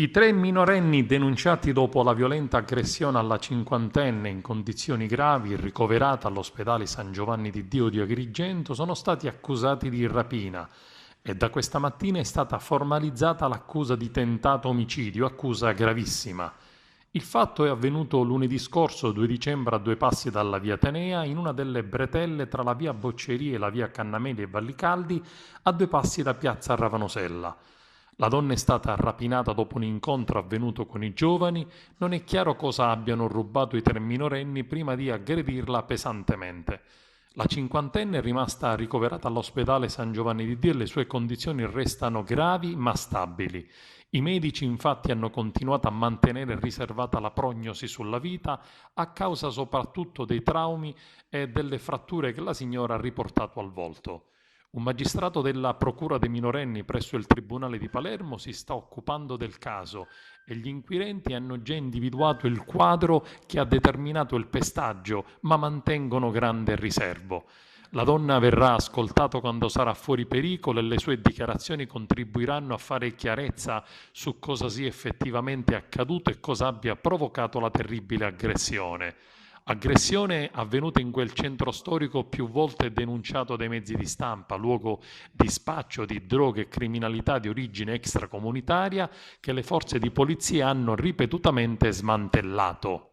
I tre minorenni denunciati dopo la violenta aggressione alla cinquantenne in condizioni gravi, ricoverata all'ospedale San Giovanni di Dio di Agrigento, sono stati accusati di rapina e da questa mattina è stata formalizzata l'accusa di tentato omicidio, accusa gravissima. Il fatto è avvenuto lunedì scorso, 2 dicembre, a due passi dalla via Atenea, in una delle bretelle tra la via Boccerie e la via Cannameli e Vallicaldi, a due passi da piazza Ravanosella. La donna è stata rapinata dopo un incontro avvenuto con i giovani, non è chiaro cosa abbiano rubato i tre minorenni prima di aggredirla pesantemente. La cinquantenne è rimasta ricoverata all'ospedale San Giovanni di Dio e le sue condizioni restano gravi ma stabili. I medici infatti hanno continuato a mantenere riservata la prognosi sulla vita a causa soprattutto dei traumi e delle fratture che la signora ha riportato al volto. Un magistrato della Procura dei minorenni presso il Tribunale di Palermo si sta occupando del caso e gli inquirenti hanno già individuato il quadro che ha determinato il pestaggio, ma mantengono grande riservo. La donna verrà ascoltata quando sarà fuori pericolo e le sue dichiarazioni contribuiranno a fare chiarezza su cosa sia effettivamente accaduto e cosa abbia provocato la terribile aggressione. Aggressione avvenuta in quel centro storico più volte denunciato dai mezzi di stampa, luogo di spaccio di droghe e criminalità di origine extracomunitaria che le forze di polizia hanno ripetutamente smantellato.